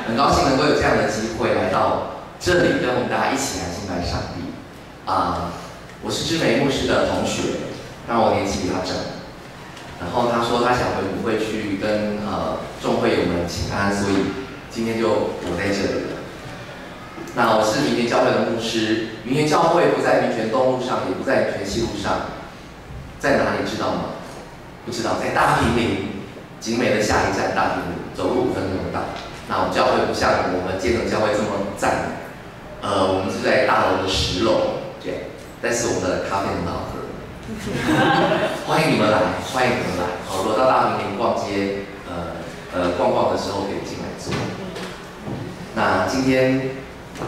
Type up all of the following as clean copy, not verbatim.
很高兴能够有这样的机会来到这里，跟我们大家一起来敬拜上帝。我是知梅牧师的同学，让我年纪比他长。然后他说他想回母会去跟众会友们请安，所以今天就我在这里了。那我是民权教会的牧师，民权教会不在民权东路上，也不在民权西路上，在哪里知道吗？不知道，在大坪林，景美的下一站大坪林，走路5分钟到。那我们教会不像我们建成教会这么赞，我们是在大楼的10楼，这样，但是我们的咖啡很好喝，欢迎你们来，欢迎你们来。好，如果到大坪林逛街，逛逛的时候可以进来坐。那今天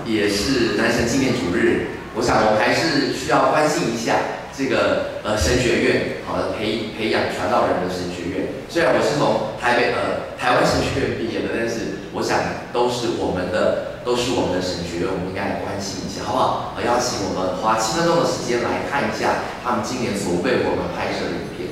也是男神纪念主日，我想我们还是需要关心一下这个神学院，好的培养传道人的神学院。虽然我是从台湾神学院毕业的，但是我想都是我们的神学院，我们应该来关心一下，好不好？邀请我们花7分钟的时间来看一下他们今年所为我们拍摄的影片。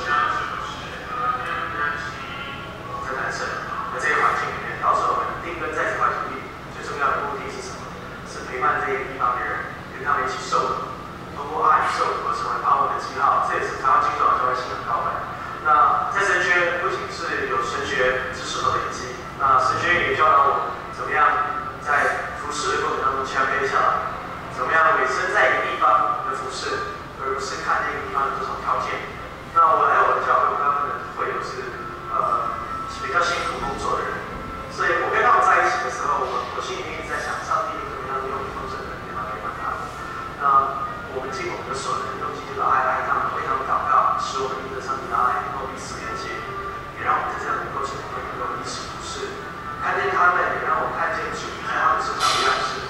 Shall 这也是台湾金钟教会新的告白。那在神学不仅是有神学知识和累积，那神学院也教导我怎么样在服侍的过程当中谦卑下来，怎么样委身在一个地方的服侍，而不是看那个地方有多少条件。那我来我的教会，我跟他们的会友是比较辛苦工作的人，所以我跟他们在一起的时候，我心里面一直在想，上帝怎么样用丰盛的地方陪伴他们。那我们尽我们的所能，用基督的爱他们，为他们祷告，使我们因着上帝的爱能够彼此连接，也让我们在这样的过程里面能够彼此服侍，看见他们，也让我看见主在他们身上的样式。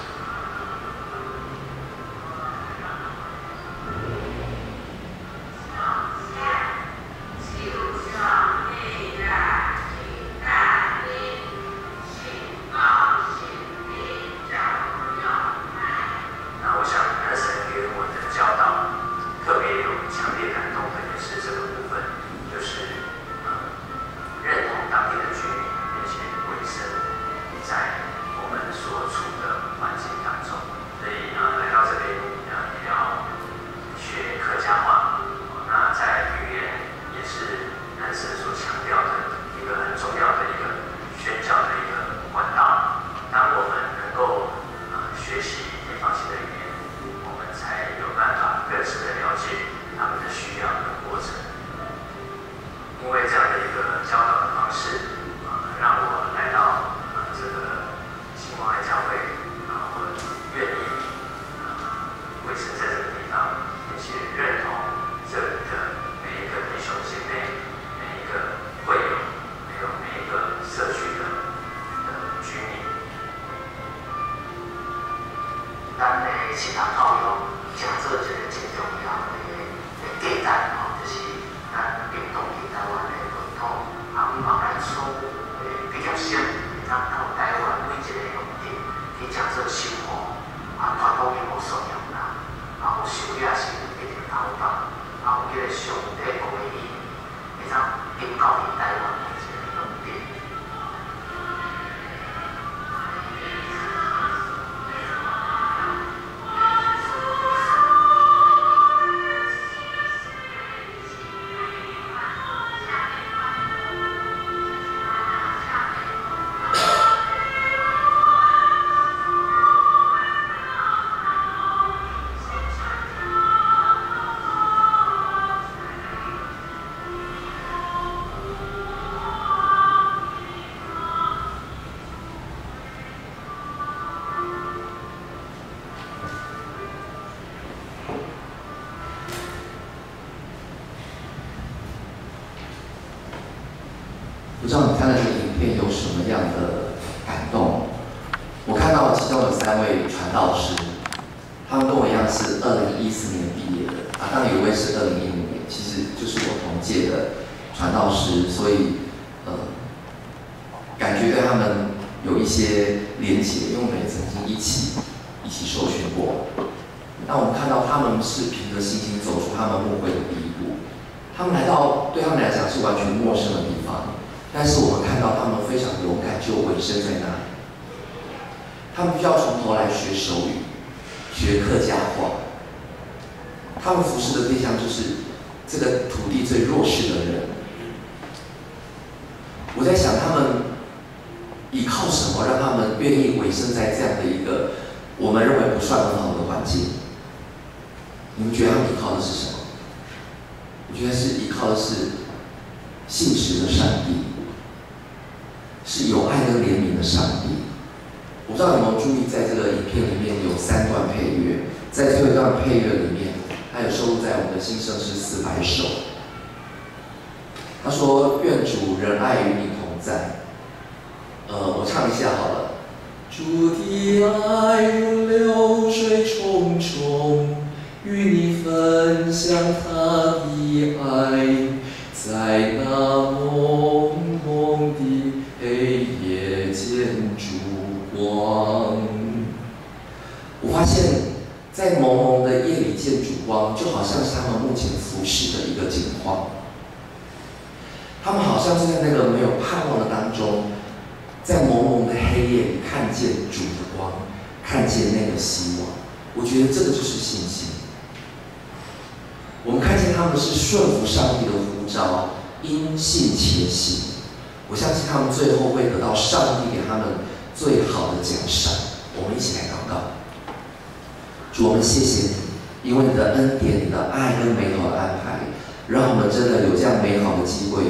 不知道你看了这个影片有什么样的感动？我看到其中有3位传道师，他们跟我一样是2014年毕业的，当然有一位是2015年，其实就是我同届的传道师，所以感觉对他们有一些连结，因为我们也曾经一起受训过。那我们看到他们是凭着信心走出他们牧会的第一步，他们对他们来讲是完全陌生的地方。但是我们看到他们非常勇敢，就委身在那里。他们必须要从头来学手语，学客家话。他们服侍的对象就是这个土地最弱势的人。我在想，他们依靠什么让他们愿意委身在这样的一个我们认为不算很好的环境？你们觉得他们依靠的是什么？我觉得是依靠的是信实的上帝。是有爱跟怜悯的上帝。我不知道你有没有注意，在这个影片里面有3段配乐，在最后一段配乐里面，它有收录在我们的新圣诗400首。他说：“愿主仁爱与你同在。”我唱一下好了。主的爱如流水冲冲，与你分享他的爱，在那蒙蒙的黑夜间烛光。我发现，在蒙蒙的夜里见烛光，就好像是他们目前服侍的一个景况。他们好像是在那个没有盼望的当中，在蒙蒙的黑夜里看见主的光，看见那个希望。我觉得这个就是信心。我们看见他们是顺服上帝的呼召，因信前行。我相信他们最后会得到上帝给他们最好的奖赏。我们一起来祷告。主，我们谢谢你，因为你的恩典、你的爱跟美好的安排，让我们真的有这样美好的机会，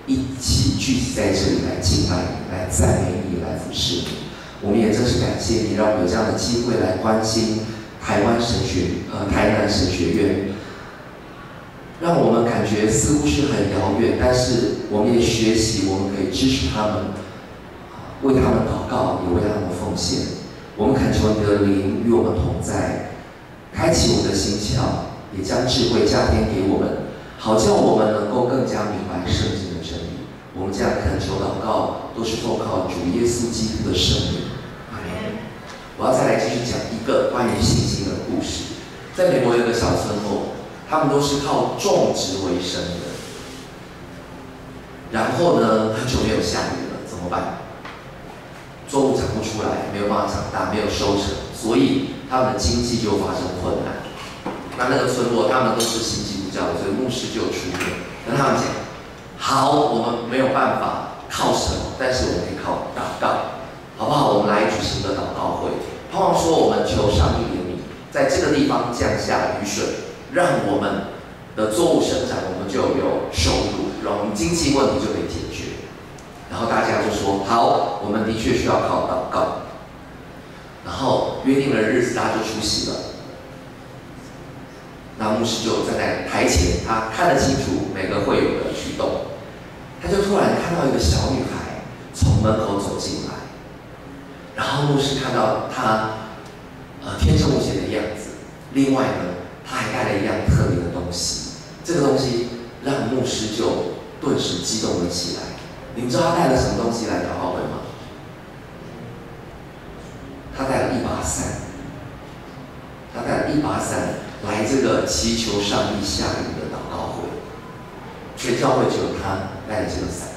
一起聚集在这里来敬拜你、来赞美你、来服侍你。我们也真是感谢你，让我们有这样的机会来关心台南神学院。让我们感觉似乎是很遥远，但是我们也学习，我们可以支持他们，为他们祷告，也为他们奉献。我们恳求你的灵与我们同在，开启我们的心窍，也将智慧加添给我们，好叫我们能够更加明白圣经的真理。我们这样恳求祷告，都是奉靠主耶稣基督的圣名。阿门。我要再来继续讲一个关于信心的故事。在美国有个小村落。他们都是靠种植为生的，然后呢，很久没有下雨了，怎么办？作物长不出来，没有办法长大，没有收成，所以他们的经济就发生困难。那个村落，他们都是信基督教的，所以牧师就出面跟他们讲：好，我们没有办法靠什么，但是我们可以靠祷告，好不好？我们来举行一个祷告会，盼望说我们求上帝怜悯，在这个地方降下雨水。让我们的作物生长，我们就有收入，让我们经济问题就可以解决。然后大家就说：好，我们的确需要靠祷告。然后约定的日子，大家就出席了。那牧师就站在台前，他看得清楚每个会友的举动。他就突然看到一个小女孩从门口走进来，然后牧师看到她天真无邪的样子。另外呢，他还带了一样特别的东西，这个东西让牧师就顿时激动了起来。你们知道他带了什么东西来祷告会吗？他带了一把伞，他带了一把伞来这个祈求上帝下雨的祷告会。全教会只有他带了这个伞，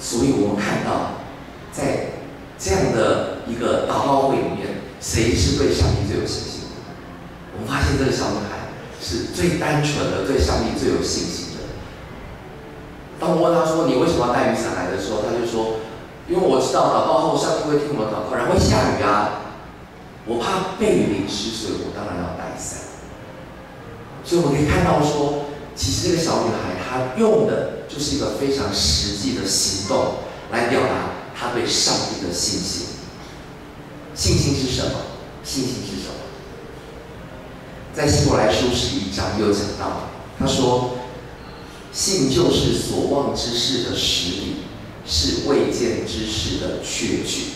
所以我们看到，在这样的一个祷告会里面，谁是对上帝最有信心的？我们发现这个小女孩是最单纯的，对上帝最有信心的。当我问她说：“你为什么要带雨伞来的时候”，她就说：“因为我知道祷告后上帝会听我们祷告，然后会下雨啊，我怕被雨淋湿，所以我当然要带伞。”所以我们可以看到说，其实这个小女孩她用的就是一个非常实际的行动来表达她对上帝的信心。信心是什么？信心是什么？在希伯来书11章有讲到，他说：“信就是所望之事的实底，是未见之事的确据。”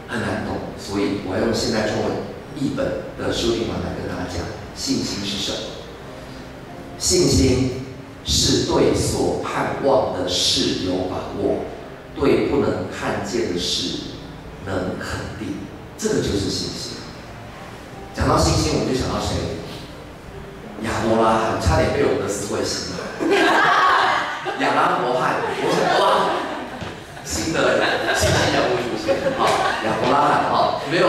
很难懂，所以我要用现代中文译本的修订版来跟大家讲，信心是什么？信心是对所盼望的事有把握，对不能看见的事能肯定，这个就是信心。讲到信心，我们就想到谁？亚伯拉罕，差点被我们的思维洗脑。亚拉伯汉，我想哇，新的信息人物出现，好，亚伯拉罕，好，没有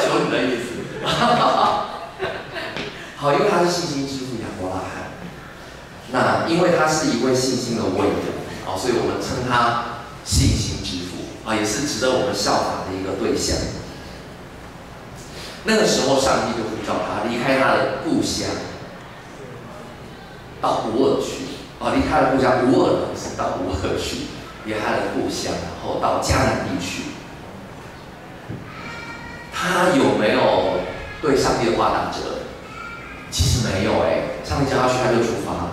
求你的意思。好，因为他是信心之父亚伯拉罕。那因为他是一位信心的伟人，啊，所以我们称他信心之父，啊，也是值得我们效法的一个对象。那个时候，上帝就呼召他离开他的故乡，到乌尔去，啊，离开了故乡乌尔是到乌尔去，离开了故乡，然后到迦南地区。他有没有对上帝的话打折？其实没有上帝叫他去，他就出发了。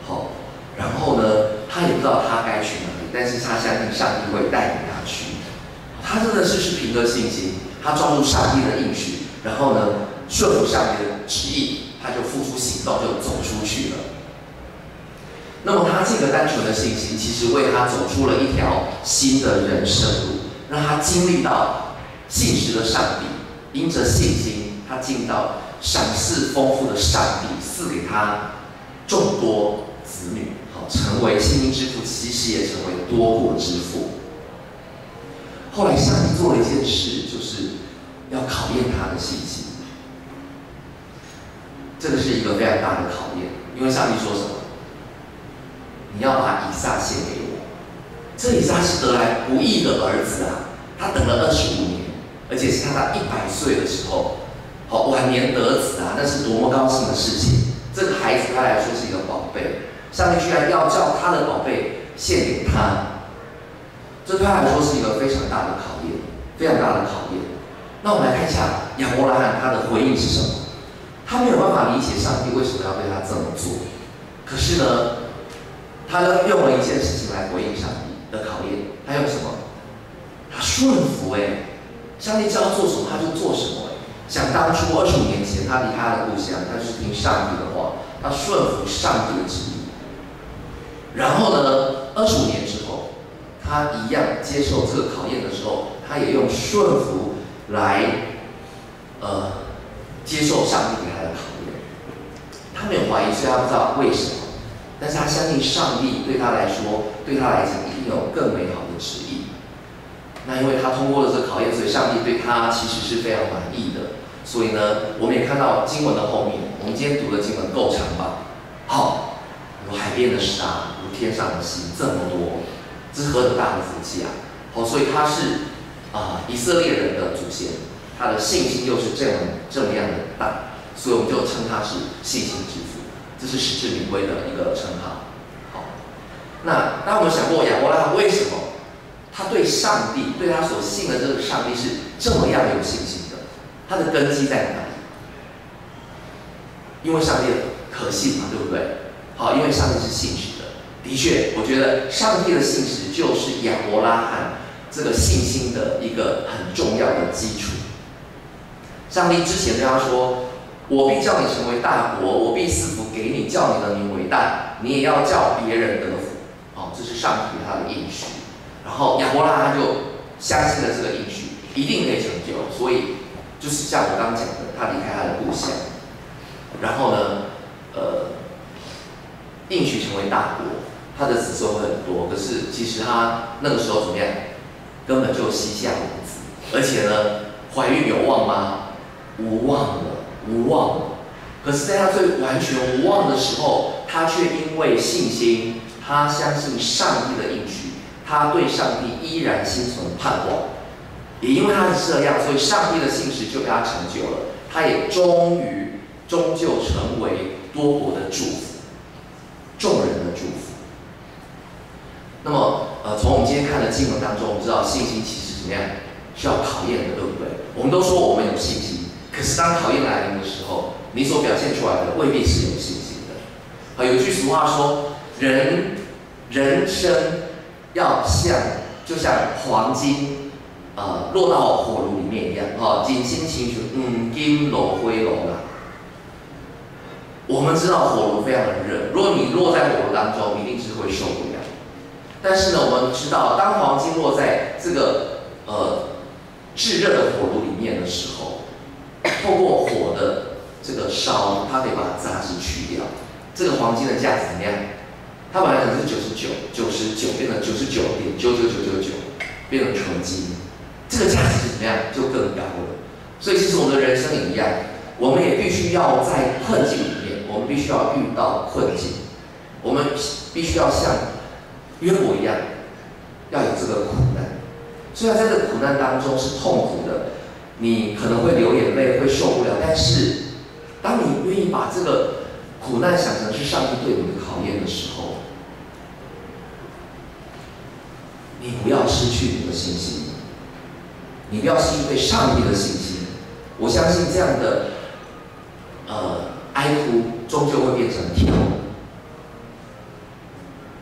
好，然后呢，他也不知道他该去哪里，但是他相信上帝会带领他去。他真的是凭着信心，他抓住上帝的应许，然后呢，顺服上帝的旨意，他就付出行动，就走出去了。那么他这个单纯的信心，其实为他走出了一条新的人生路，让他经历到信实的上帝，因着信心，他进到赏赐丰富的上帝赐给他众多子女，好，成为信心之父，其实也成为多国之父。后来上帝做了一件事，就是要考验他的信心。这个是一个非常大的考验，因为上帝说什么？你要把以撒献给我。这以撒是得来不易的儿子啊，他等了25年，而且是他在100岁的时候，好晚年得子啊，那是多么高兴的事情！这个孩子对他来说是一个宝贝，上帝居然要叫他的宝贝献给他，这对他来说是一个非常大的考验，非常大的考验。那我们来看一下亚伯拉罕他的回应是什么？他没有办法理解上帝为什么要对他这么做，可是呢，他用了一件事情来回应上帝的考验。他用什么？他顺服上帝叫他做什么他就做什么想当初25年前他离开他的故乡，他是听上帝的话，他顺服上帝的旨意。然后呢，25年之后，他一样接受这个考验的时候，他也用顺服来接受上帝给他的考验。他没有怀疑，所以他不知道为什么，但是他相信上帝对他来说，对他来讲一定有更美好的旨意。那因为他通过了这个考验，所以上帝对他其实是非常满意的。所以呢，我们也看到经文的后面，我们今天读的经文够长吧？好，如海边的沙，如天上的星，这么多，这是何等大的福气啊！好，所以他是以色列人的祖先，他的信心又是这么样的大，所以我们就称他是信心之父，这是实至名归的一个称号。好，那当我们想过亚伯拉罕为什么他对上帝，对他所信的这个上帝是这么样有信心的？他的根基在哪里？因为上帝可信嘛，对不对？好，因为上帝是信实的。的确，我觉得上帝的信实就是亚伯拉罕这个信心的一个很重要的基础。上帝之前对他说：“我必叫你成为大国，我必赐福给你，叫你的名为大，你也要叫别人得福。”好，这是上帝给他的应许。然后亚伯拉罕就相信了这个应许一定可以成就，所以就是像我刚刚讲的，他离开他的故乡，然后呢，应许成为大国，他的子孙会很多。可是其实他那个时候怎么样？根本就膝下无子，而且呢，怀孕有望吗？无望了，无望了。可是，在他最完全无望的时候，他却因为信心，他相信上帝的应许，他对上帝依然心存盼望。也因为他是这样，所以上帝的信实就被他成就了。他也终究成为多国的祝福，众人的祝福。那么，从我们今天看的经文当中，我们知道信心其实怎么样，需要考验的，对不对？我们都说我们有信心，可是当考验来临的时候，你所表现出来的未必是有信心的。有一句俗话说，人生要就像黄金，落到火炉里面一样，金星清楚，金炉灰炉啦。我们知道火炉非常的热，如果你落在火炉当中，一定是会受不了。但是呢，我们知道，当黄金落在这个炙热的火炉里面的时候，透过火的这个烧，它可以把杂质去掉。这个黄金的价值怎么样？它本来可能是99变成99.99999，变成纯金，这个价值是怎么样？就更高了。所以其实我们的人生也一样，我们也必须要在困境里面，我们必须要遇到困境，我们必须要像约伯一样，要有这个苦难。虽然在这个苦难当中是痛苦的，你可能会流眼泪，会受不了，但是当你愿意把这个苦难想成是上帝对你的考验的时候，你不要失去你的信心，你不要失去对上帝的信心。我相信这样的哀哭终究会变成跳舞。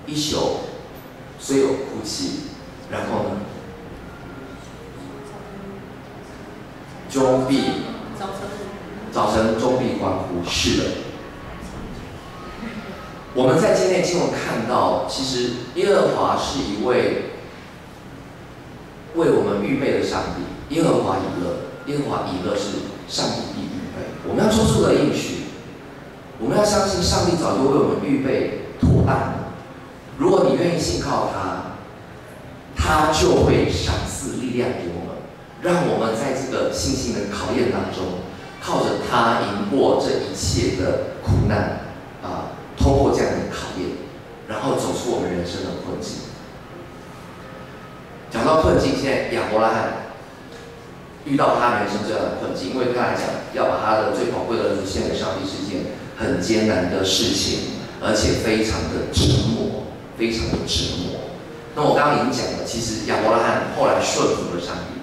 一宿虽有哭泣，然后呢，早晨终必欢呼。是的，我们在今天经文看到，其实耶和华是一位为我们预备的上帝。耶和华以勒是上帝必预备。我们要说出的应许，我们要相信上帝早就为我们预备妥当了。如果你愿意信靠他，他就会赏赐力量给我们，让我们在这个信心的考验当中，靠着他赢过这一切的苦难通过这样的考验，然后走出我们人生的困境。讲到困境，现在亚伯拉罕遇到他人生最大的困境，因为对他来讲，要把他的最宝贵的儿子献给上帝是件很艰难的事情，而且非常的折磨，非常的折磨。那我刚刚已经讲了，其实亚伯拉罕后来顺服了上帝，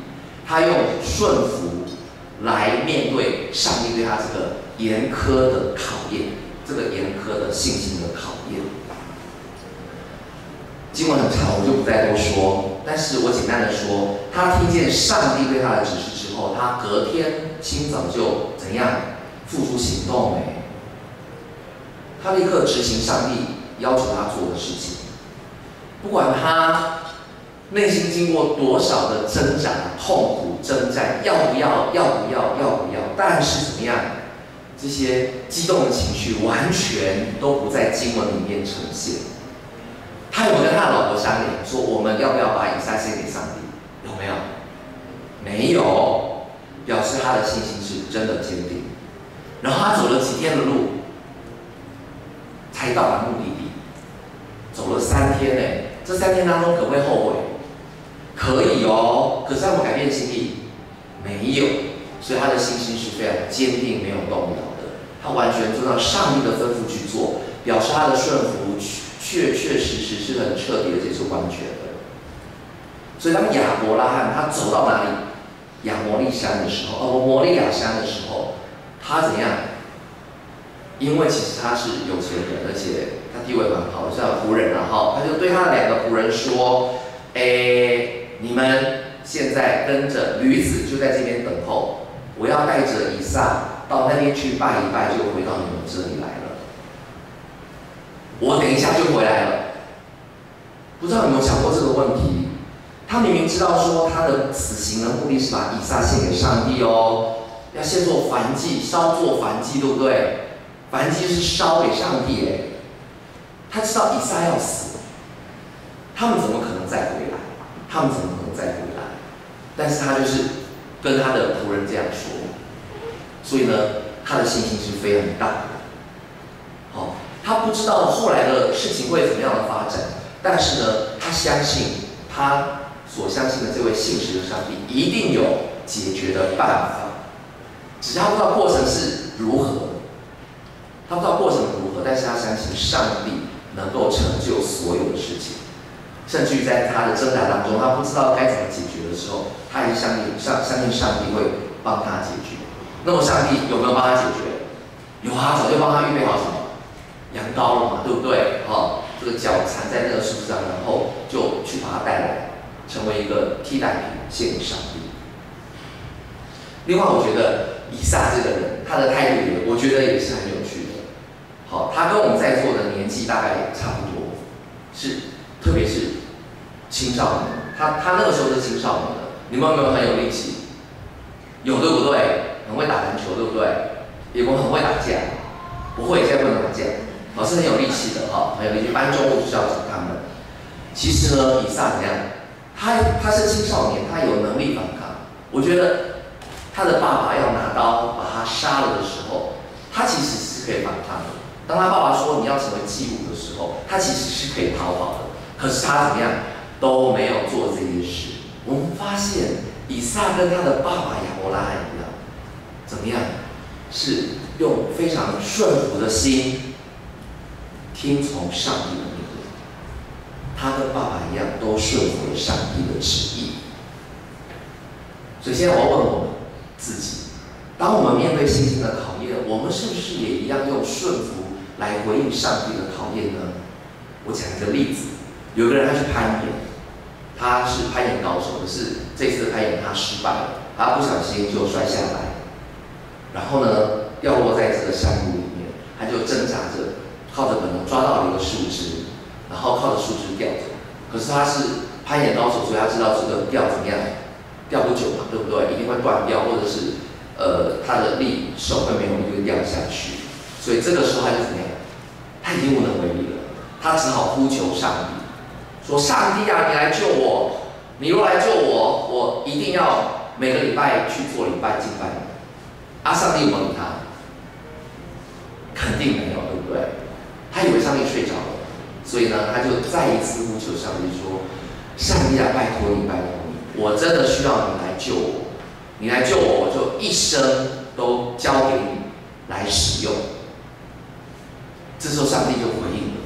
他用顺服来面对上帝对他这个严苛的考验，这个严苛的信心的考验。经文很长，我就不再多说，但是我简单的说，他听见上帝对他的指示之后，他隔天清早就怎样付诸行动他立刻执行上帝要求他做的事情，不管他内心经过多少的挣扎、痛苦、征战，要不要，但是怎么样，这些激动的情绪完全都不在经文里面呈现。他有没有跟他的老婆商量，说我们要不要把以撒献给上帝？有没有？没有，表示他的信心是真的坚定。然后他走了几天的路，才到达目的地，走了3天这3天当中可不可以后悔？可以可是他有没有改变心意？没有，所以他的信心是非常坚定，没有动摇的。他完全遵照上帝的吩咐去做，表示他的顺服确实是很彻底，而且是完全的。所以当亚伯拉罕他走到哪里，摩利亚山的时候，他怎样？因为其实他是有钱人，而且他地位很好，是有仆人他就对他的2个仆人说：“你们现在跟着驴子就在这边等候，我要带着以撒到那边去拜一拜，就回到你们这里来了。我等一下就回来了。”不知道有没有想过这个问题？他明明知道说他的死刑的目的是把以撒献给上帝要先做燔祭，烧做燔祭，对不对？燔祭就是烧给上帝他知道以撒要死，他们怎么可能再回来？但是他就是跟他的仆人这样说，所以呢，他的信心是非常大的。他不知道后来的事情会怎么样的发展，但是呢，他相信他所相信的这位信实的上帝一定有解决的办法，只是他不知道过程是如何。但是他相信上帝能够成就所有的事情，甚至于在他的挣扎当中，他不知道该怎么解决的时候，他也相信上帝会帮他解决。那么上帝有没有帮他解决？有早就帮他预备好什么羊羔了嘛，对不对？这个脚缠在那个树上，然后就去把它带来，成为一个替代品献给上帝。另外，我觉得以撒这个人，他的态度我觉得也是很有趣的。他跟我们在座的年纪大概差不多，特别是青少年。他那个时候是青少年的，你们有没有很有力气？有，对不对？很会打篮球，对不对？有没有很会打架？不会，现在不能打架。是很有力气的很有力气。搬重物就是要找他们。其实呢，以撒怎样？他是青少年，他有能力反抗。我觉得他的爸爸要拿刀把他杀了的时候，他其实是可以反抗的。当他爸爸说你要成为祭物的时候，他其实是可以逃跑的。可是他怎么样都没有做这件事。我们发现以撒跟他的爸爸亚伯拉罕一样，怎么样？是用非常顺服的心听从上帝的命令。他跟爸爸一样，都顺服了上帝的旨意。所以现在我要问我们自己：当我们面对信心的考验，我们是不是也一样用顺服来回应上帝的考验呢？我讲一个例子，有个人他去攀岩，他是攀岩高手，可是这次的攀岩他失败了，他不小心就摔下来，然后呢掉落在这个山谷里面，他就挣扎着，靠着本能抓到了一个树枝，然后靠着树枝吊着。可是他是攀岩高手，所以他知道这个吊怎么样，吊不久嘛，对不对？一定会断掉，或者是他的手会没有力，就掉下去。所以这个时候他就怎么样？他已经无能为力了，他只好呼求上帝，说：“上帝啊，你来救我！你若来救我，我一定要每个礼拜去做礼拜敬拜你。”上帝有没有理他？肯定没有，对不对？他以为上帝睡着了，所以呢，他就再一次呼求上帝说：“上帝啊，拜托你，拜托你，我真的需要你来救我，你来救我，我就一生都交给你来使用。”这时候上帝就回应了，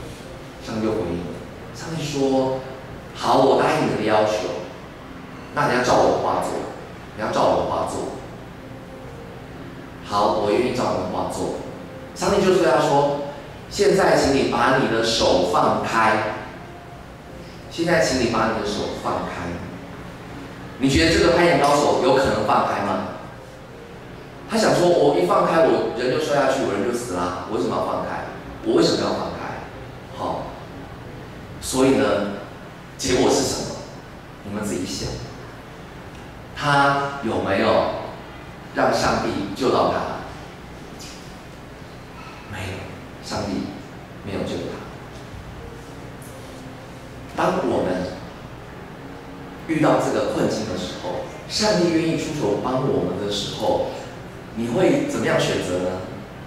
上帝说：“好，我答应你的要求，那你要照我的话做，你要照我的话做。好，我愿意照你的话做。”上帝就对他说：“现在，请你把你的手放开。现在，请你把你的手放开。你觉得这个攀岩高手有可能放开吗？他想说，我一放开，我人就摔下去，我人就死了。我为什么要放开？我为什么要放开？好，所以呢，结果是什么？你们自己想。他有没有让上帝救到他？没有，上帝没有救他。当我们遇到这个困境的时候，上帝愿意出手帮我们的时候，你会怎么样选择呢？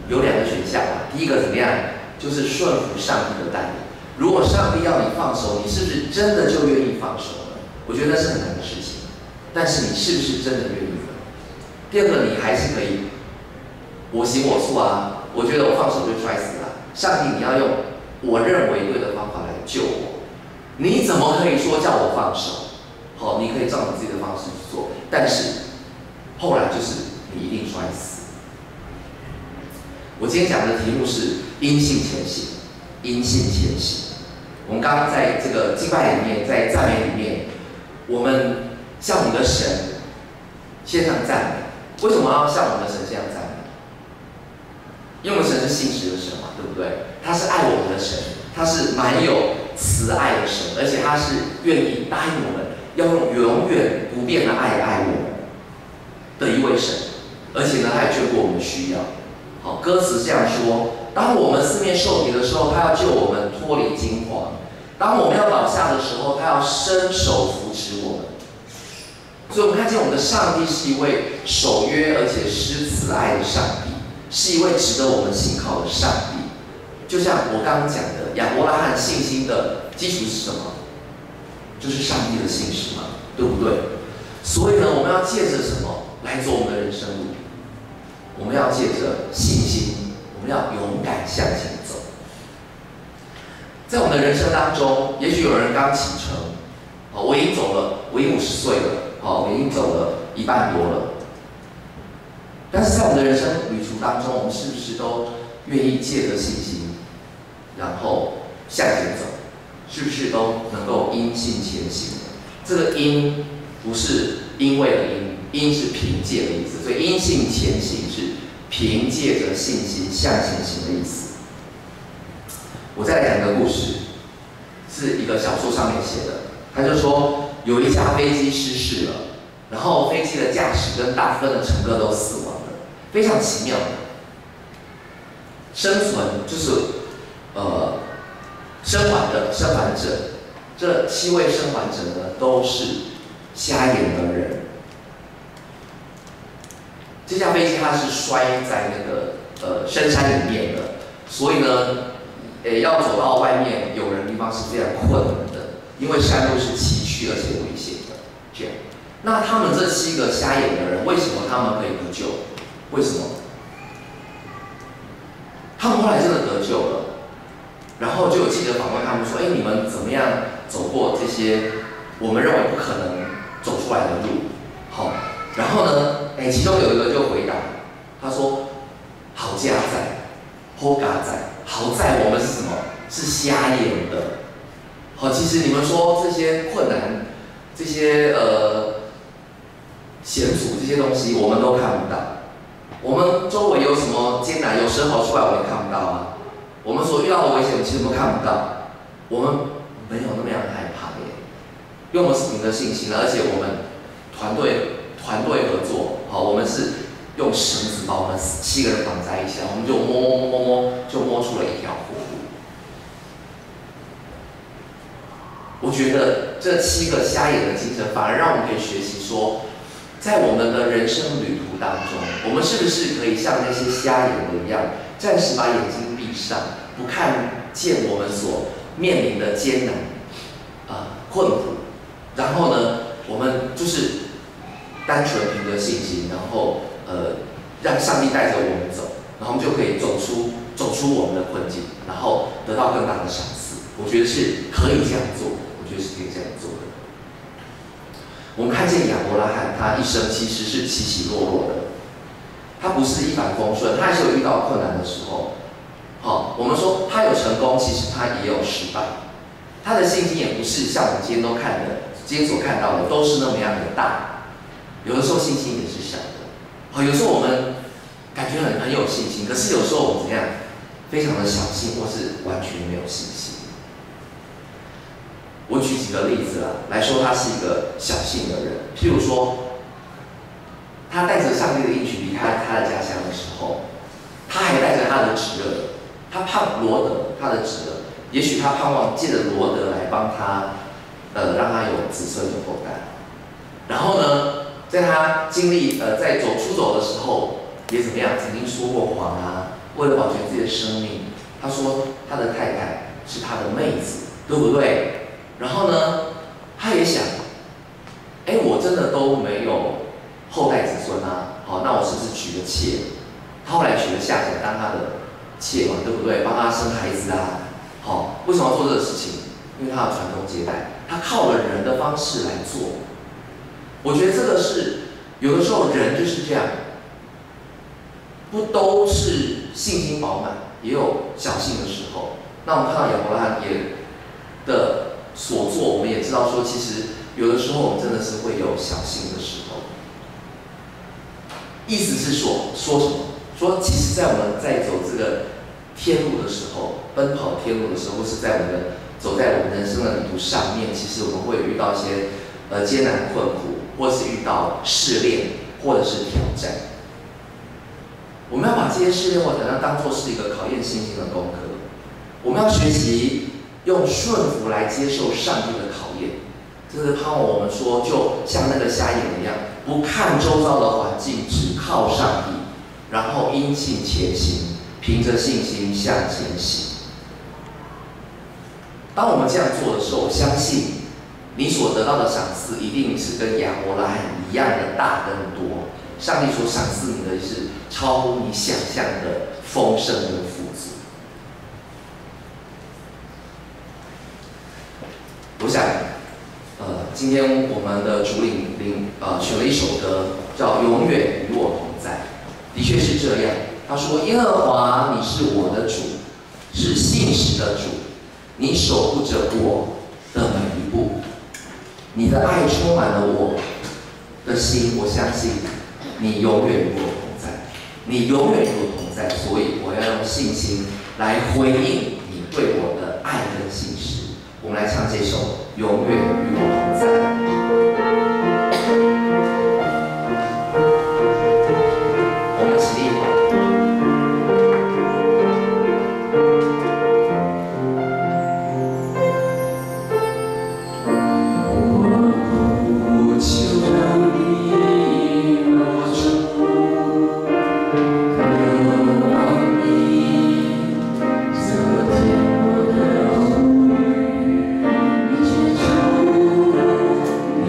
有2个选项啊。第一个怎么样？就是顺服上帝的带领。如果上帝要你放手，你是不是真的就愿意放手呢？我觉得那是很难的事情，但是你是不是真的愿意呢？第二个，你还是可以我行我素啊，我觉得我放手就摔死了。上帝，你要用我认为对的方法来救我，你怎么可以说叫我放手？好，你可以照你自己的方式去做，但是后来就是你一定摔死。我今天讲的题目是因信前行，因信前行。我们刚刚在这个敬拜里面，在赞美里面，我们向我们的神献上赞美。为什么要向我们的神献上赞美？因为我们神是信实的神嘛，对不对？他是爱我们的神，他是蛮有慈爱的神，而且他是愿意答应我们要用永远不变的爱爱我们的一位神，而且呢，他也眷顾我们的需要。好，歌词这样说：当我们四面受敌的时候，他要救我们脱离惊慌；当我们要倒下的时候，他要伸手扶持我们。所以，我们看见我们的上帝是一位守约而且施慈爱的上帝，是一位值得我们信靠的上帝。就像我刚刚讲的，亚伯拉罕信心的基础是什么？就是上帝的信实嘛，对不对？所以呢，我们要借着什么来走我们的人生路？我们要借着信心，我们要勇敢向前走。在我们的人生当中，也许有人刚启程，我已经走了，我已经50岁了，我已经走了1半多了。但是在我们的人生旅途当中，我们是不是都愿意借着信心，然后向前走？是不是都能够因信前行？这个因不是因为的因，因是凭借的意思，所以因信前行是凭借着信心向前行的意思。我再来讲一个故事，是一个小说上面写的。他就说有一架飞机失事了，然后飞机的驾驶跟大部分的乘客都死亡了，非常奇妙的。生存就是生还者，这7位生还者呢都是瞎眼的人。这架飞机它是摔在那个深山里面的，所以呢，要走到外面有人的地方是非常困难的，因为山路是崎岖而且危险的。这样，那他们这7个瞎眼的人，为什么他们可以得救？为什么？他们后来真的得救了，然后就有记者访问他们说：“你们怎么样走过这些我们认为不可能走出来的路？”好，然后呢？其中有一个就回答，他说：“好家在，好家在，好在我们是什么？是瞎眼的。好，其实你们说这些困难，这些险阻这些东西，我们都看不到。我们周围有什么艰难，有蛇跑出来，我们也看不到啊。我们所遇到的危险，其实我们看不到。我们没有那么样害怕耶，因为我们是凭着信心，而且我们团队合作。”好，我们是用绳子把我们7个人绑在一起，我们就摸，就摸出了一条活路。我觉得这7个瞎眼的精神，反而让我们可以学习说，在我们的人生旅途当中，我们是不是可以像那些瞎眼的一样，暂时把眼睛闭上，不看见我们所面临的艰难困苦，然后呢，我们就是单纯凭着信心，然后让上帝带着我们走，然后我们就可以走出我们的困境，然后得到更大的赏赐。我觉得是可以这样做的，我觉得是可以这样做的。我们看见亚伯拉罕，他一生其实是起起落落的，他不是一帆风顺，他还是有遇到困难的时候。好，我们说他有成功，其实他也有失败。他的信心也不是像我们今天所看到的都是那么样的大，有的时候信心也是小的。好，有时候我们感觉很有信心，可是有时候我们怎么样，非常的小心，或是完全没有信心。我举几个例子来说，他是一个小信的人。譬如说，他带着上帝的应许离开他的家乡的时候，他还带着他的侄儿，他盼罗德，他的侄儿，也许他盼望借着罗德来帮他，让他有子孙有后代。然后呢，在他经历在出走的时候，也怎么样，曾经说过谎啊，为了保全自己的生命，他说他的太太是他的妹子，对不对？然后呢，他也想，我真的都没有后代子孙啊，好，那我是不是娶了妾？他后来娶了夏甲当他的妾嘛，对不对？帮他生孩子啊，好，为什么要做这个事情？因为他要传宗接代，他靠了人的方式来做。我觉得这个是有的时候人就是这样，不都是信心饱满，也有小信的时候。那我们看到亚伯拉罕的所做，我们也知道说，其实有的时候我们真的是会有小信的时候。意思是说什么？说其实，在我们在走这个天路的时候，奔跑天路的时候，或是在走在我们人生的旅途上面，其实我们会遇到一些艰难困苦，或是遇到试炼，或者是挑战。我们要把这些试炼或挑战当作是一个考验信心的功课。我们要学习用顺服来接受上帝的考验，这是盼望我们说，就像那个瞎眼一样，不看周遭的环境，只靠上帝，然后因信前行，凭着信心向前行。当我们这样做的时候，我相信你所得到的赏赐一定是跟亚伯拉罕一样的大更多。上帝所赏赐你的是超乎你想象的丰盛跟富足。我想，今天我们的主领选了一首歌，叫《永远与我同在》。的确是这样。他说：“耶和华，你是我的主，是信实的主，你守护着我的每一步，你的爱充满了我的心。我相信你永远与我同在，你永远与我同在。所以我要用信心来回应你对我的爱跟信实。”我们来唱这首《永远与我同在》。我们起立。我求你我主，渴望你昨天我的。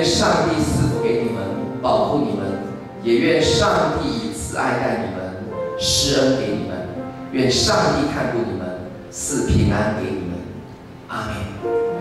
愿上帝赐福给你们，保护你们，也愿上帝以慈爱待你们，施恩给你们。愿上帝看顾你们，赐平安给你们。阿们。